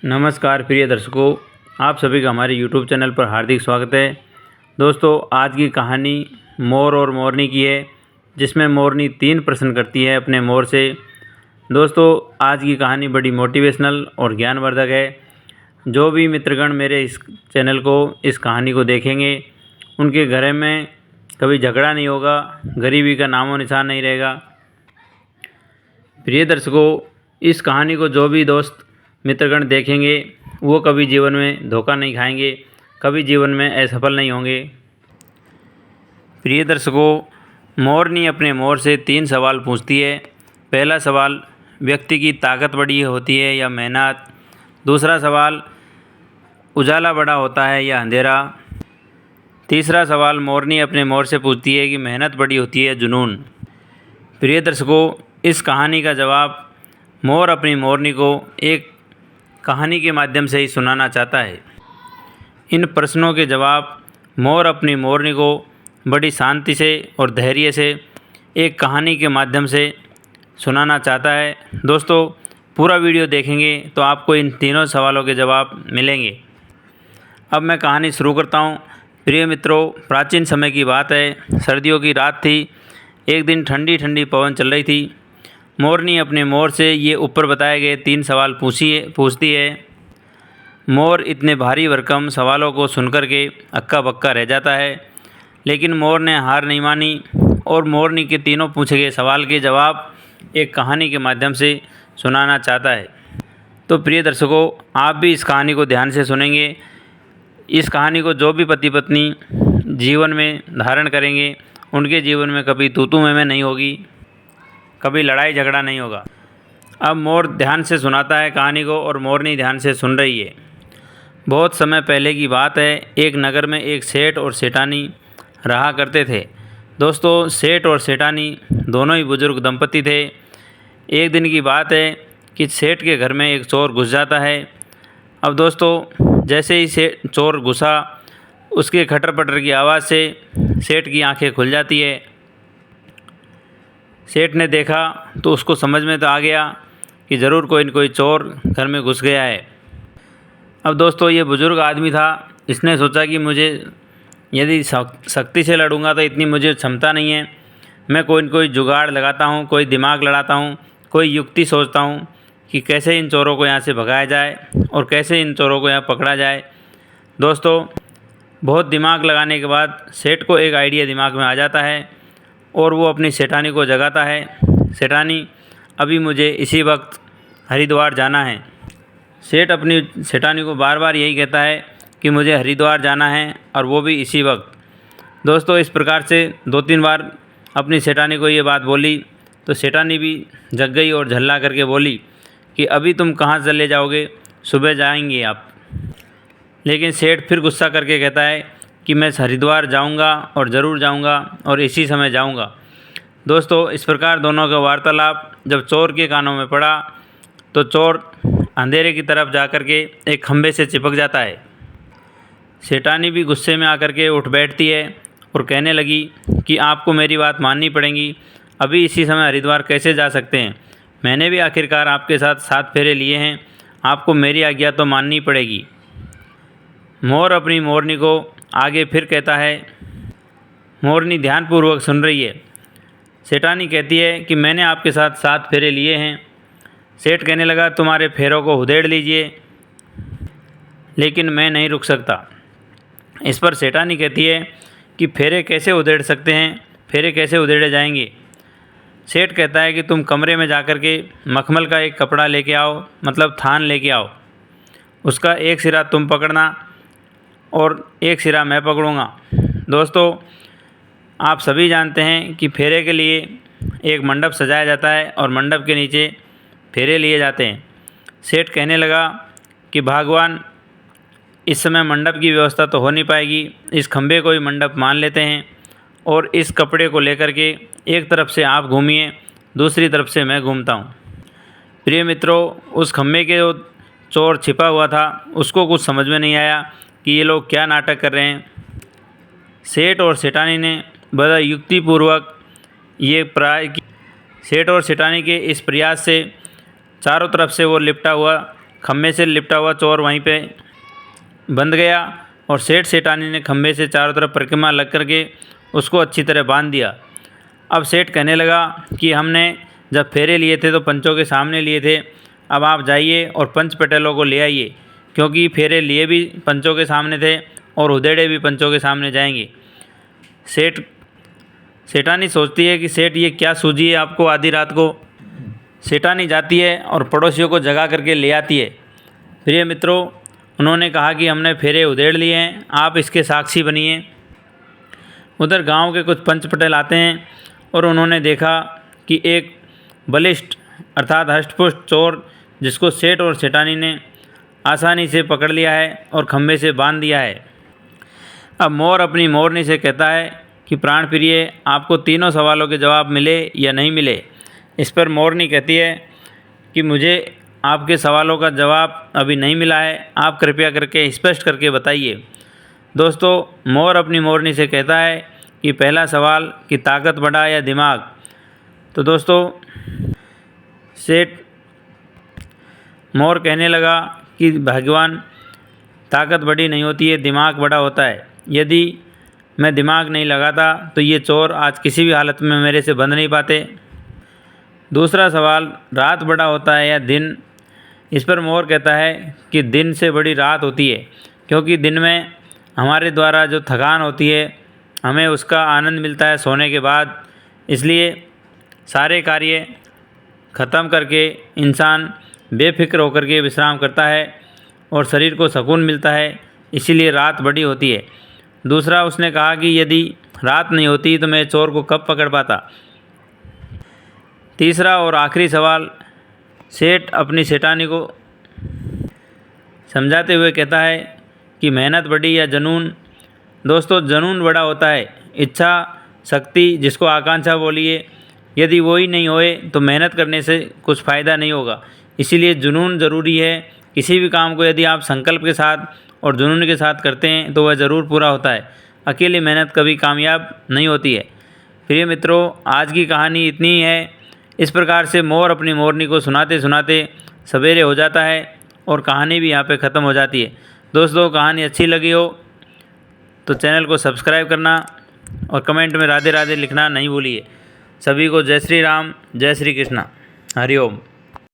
नमस्कार प्रिय दर्शकों, आप सभी का हमारे YouTube चैनल पर हार्दिक स्वागत है। दोस्तों, आज की कहानी मोर और मोरनी की है, जिसमें मोरनी 3 प्रश्न करती है अपने मोर से। दोस्तों, आज की कहानी बड़ी मोटिवेशनल और ज्ञानवर्धक है। जो भी मित्रगण मेरे इस चैनल को, इस कहानी को देखेंगे, उनके घर में कभी झगड़ा नहीं होगा, गरीबी का नामो निशान नहीं रहेगा। प्रिय दर्शकों, इस कहानी को जो भी दोस्त मित्रगण देखेंगे वो कभी जीवन में धोखा नहीं खाएंगे, कभी जीवन में असफल नहीं होंगे। प्रिय दर्शकों, मोरनी अपने मोर से 3 सवाल पूछती है। पहला सवाल, व्यक्ति की ताकत बड़ी होती है या मेहनत? दूसरा सवाल, उजाला बड़ा होता है या अंधेरा? तीसरा सवाल मोरनी अपने मोर से पूछती है कि मेहनत बड़ी होती है या जुनून? प्रिय दर्शकों, इस कहानी का जवाब मोर अपनी मोरनी को एक कहानी के माध्यम से ही सुनाना चाहता है। इन प्रश्नों के जवाब मोर अपनी मोरनी को बड़ी शांति से और धैर्य से एक कहानी के माध्यम से सुनाना चाहता है। दोस्तों, पूरा वीडियो देखेंगे तो आपको इन तीनों सवालों के जवाब मिलेंगे। अब मैं कहानी शुरू करता हूँ। प्रिय मित्रों, प्राचीन समय की बात है। सर्दियों की रात थी। एक दिन ठंडी ठंडी पवन चल रही थी। मोरनी अपने मोर से ये ऊपर बताए गए 3 सवाल पूछती है। मोर इतने भारी भरकम सवालों को सुनकर के अक्का बक्का रह जाता है, लेकिन मोर ने हार नहीं मानी और मोरनी के तीनों पूछे गए सवाल के जवाब एक कहानी के माध्यम से सुनाना चाहता है। तो प्रिय दर्शकों, आप भी इस कहानी को ध्यान से सुनेंगे। इस कहानी को जो भी पति पत्नी जीवन में धारण करेंगे, उनके जीवन में कभी तू मैं नहीं होगी, कभी लड़ाई झगड़ा नहीं होगा। अब मोर ध्यान से सुनाता है कहानी को और मोरनी ध्यान से सुन रही है। बहुत समय पहले की बात है। एक नगर में एक सेठ और सेठानी रहा करते थे। दोस्तों, सेठ और सेठानी दोनों ही बुजुर्ग दंपति थे। एक दिन की बात है कि सेठ के घर में एक चोर घुस जाता है। अब दोस्तों, जैसे ही चोर घुसा, उसके खटर पटर की आवाज़ से सेठ की आंखें खुल जाती है। सेठ ने देखा तो उसको समझ में तो आ गया कि ज़रूर कोई न कोई चोर घर में घुस गया है। अब दोस्तों, ये बुज़ुर्ग आदमी था। इसने सोचा कि मुझे यदि सख्ती से लड़ूंगा तो इतनी मुझे क्षमता नहीं है। मैं कोई न कोई जुगाड़ लगाता हूँ, कोई दिमाग लड़ाता हूँ, कोई युक्ति सोचता हूँ कि कैसे इन चोरों को यहाँ से भगाया जाए और कैसे इन चोरों को यहाँ पकड़ा जाए। दोस्तों, बहुत दिमाग लगाने के बाद सेठ को एक आइडिया दिमाग में आ जाता है और वो अपनी सेठानी को जगाता है। सेठानी, अभी मुझे इसी वक्त हरिद्वार जाना है। सेठ अपनी सेठानी को बार बार यही कहता है कि मुझे हरिद्वार जाना है और वो भी इसी वक्त। दोस्तों, इस प्रकार से 2-3 बार अपनी सेठानी को ये बात बोली तो सेठानी भी जग गई और झल्ला करके बोली कि अभी तुम कहाँ चले जाओगे, सुबह जाएंगे आप। लेकिन सेठ फिर गुस्सा करके कहता है कि मैं हरिद्वार जाऊंगा और ज़रूर जाऊंगा और इसी समय जाऊंगा। दोस्तों, इस प्रकार दोनों का वार्तालाप जब चोर के कानों में पड़ा तो चोर अंधेरे की तरफ जाकर के एक खंभे से चिपक जाता है। सेठानी भी गुस्से में आकर के उठ बैठती है और कहने लगी कि आपको मेरी बात माननी पड़ेगी। अभी इसी समय हरिद्वार कैसे जा सकते हैं? मैंने भी आखिरकार आपके साथ 7 फेरे लिए हैं, आपको मेरी आज्ञा तो माननी पड़ेगी। मोर अपनी मोरनी को आगे फिर कहता है। मोरनी ध्यानपूर्वक सुन रही है। सेठानी कहती है कि मैंने आपके साथ 7 फेरे लिए हैं। सेठ कहने लगा, तुम्हारे फेरों को उधेड़ लीजिए, लेकिन मैं नहीं रुक सकता। इस पर सेठानी कहती है कि फेरे कैसे उधेड़ सकते हैं, फेरे कैसे उधेड़े जाएंगे? सेठ कहता है कि तुम कमरे में जाकर के मखमल का एक कपड़ा लेके आओ, मतलब थान लेके आओ। उसका एक सिरा तुम पकड़ना और एक सिरा मैं पकड़ूंगा। दोस्तों, आप सभी जानते हैं कि फेरे के लिए एक मंडप सजाया जाता है और मंडप के नीचे फेरे लिए जाते हैं। सेठ कहने लगा कि भगवान, इस समय मंडप की व्यवस्था तो हो नहीं पाएगी, इस खंभे को ही मंडप मान लेते हैं और इस कपड़े को लेकर के एक तरफ से आप घूमिए, दूसरी तरफ से मैं घूमता हूँ। प्रिय मित्रों, उस खंभे के जो चोर छिपा हुआ था उसको कुछ समझ में नहीं आया कि ये लोग क्या नाटक कर रहे हैं। सेठ और सेठानी ने बड़ा युक्तिपूर्वक सेठ और सेठानी के इस प्रयास से चारों तरफ से वो लिपटा हुआ खम्भे से लिपटा हुआ चोर वहीं पे बंध गया और सेठ सेठानी ने खम्भे से चारों तरफ परिक्रमा लग करके उसको अच्छी तरह बांध दिया। अब सेठ कहने लगा कि हमने जब फेरे लिए थे तो पंचों के सामने लिए थे, अब आप जाइए और पंच पटेलों को ले आइए, क्योंकि फेरे लिए भी पंचों के सामने थे और उधेड़े भी पंचों के सामने जाएंगे। सेठानी सोचती है कि सेठ ये क्या सूझी है आपको आधी रात को। सेठानी जाती है और पड़ोसियों को जगा करके ले आती है। प्रिय मित्रों, उन्होंने कहा कि हमने फेरे उधेड़ लिए हैं, आप इसके साक्षी बनिए। उधर गांव के कुछ पंच पटेल आते हैं और उन्होंने देखा कि एक बलिष्ठ अर्थात हष्टपुष्ट चोर, जिसको सेठ और सेठानी ने आसानी से पकड़ लिया है और खम्भे से बांध दिया है। अब मोर अपनी मोरनी से कहता है कि प्राण प्रिय, आपको तीनों सवालों के जवाब मिले या नहीं मिले। इस पर मोरनी कहती है कि मुझे आपके सवालों का जवाब अभी नहीं मिला है, आप कृपया करके स्पष्ट करके बताइए। दोस्तों, मोर अपनी मोरनी से कहता है कि पहला सवाल कि ताकत बड़ा या दिमाग। तो दोस्तों, सेठ मोर कहने लगा कि भगवान, ताकत बड़ी नहीं होती है, दिमाग बड़ा होता है। यदि मैं दिमाग नहीं लगाता तो ये चोर आज किसी भी हालत में मेरे से बंध नहीं पाते। दूसरा सवाल, रात बड़ा होता है या दिन। इस पर मोर कहता है कि दिन से बड़ी रात होती है, क्योंकि दिन में हमारे द्वारा जो थकान होती है हमें उसका आनंद मिलता है सोने के बाद। इसलिए सारे कार्य ख़त्म करके इंसान बेफिक्र होकर के विश्राम करता है और शरीर को सुकून मिलता है, इसीलिए रात बड़ी होती है। दूसरा, उसने कहा कि यदि रात नहीं होती तो मैं चोर को कब पकड़ पाता। तीसरा और आखिरी सवाल, सेठ अपनी सेठानी को समझाते हुए कहता है कि मेहनत बड़ी या जुनून। दोस्तों, जुनून बड़ा होता है, इच्छा शक्ति जिसको आकांक्षा बोलिए, यदि वो ही नहीं होए तो मेहनत करने से कुछ फ़ायदा नहीं होगा। इसीलिए जुनून ज़रूरी है। किसी भी काम को यदि आप संकल्प के साथ और जुनून के साथ करते हैं तो वह ज़रूर पूरा होता है। अकेली मेहनत कभी कामयाब नहीं होती है। प्रिय मित्रों, आज की कहानी इतनी ही है। इस प्रकार से मोर अपनी मोरनी को सुनाते सुनाते सवेरे हो जाता है और कहानी भी यहाँ पे ख़त्म हो जाती है। दोस्तों, कहानी अच्छी लगी हो तो चैनल को सब्सक्राइब करना और कमेंट में राधे राधे लिखना नहीं भूलिए। सभी को जय श्री राम, जय श्री कृष्णा, हरि ओम।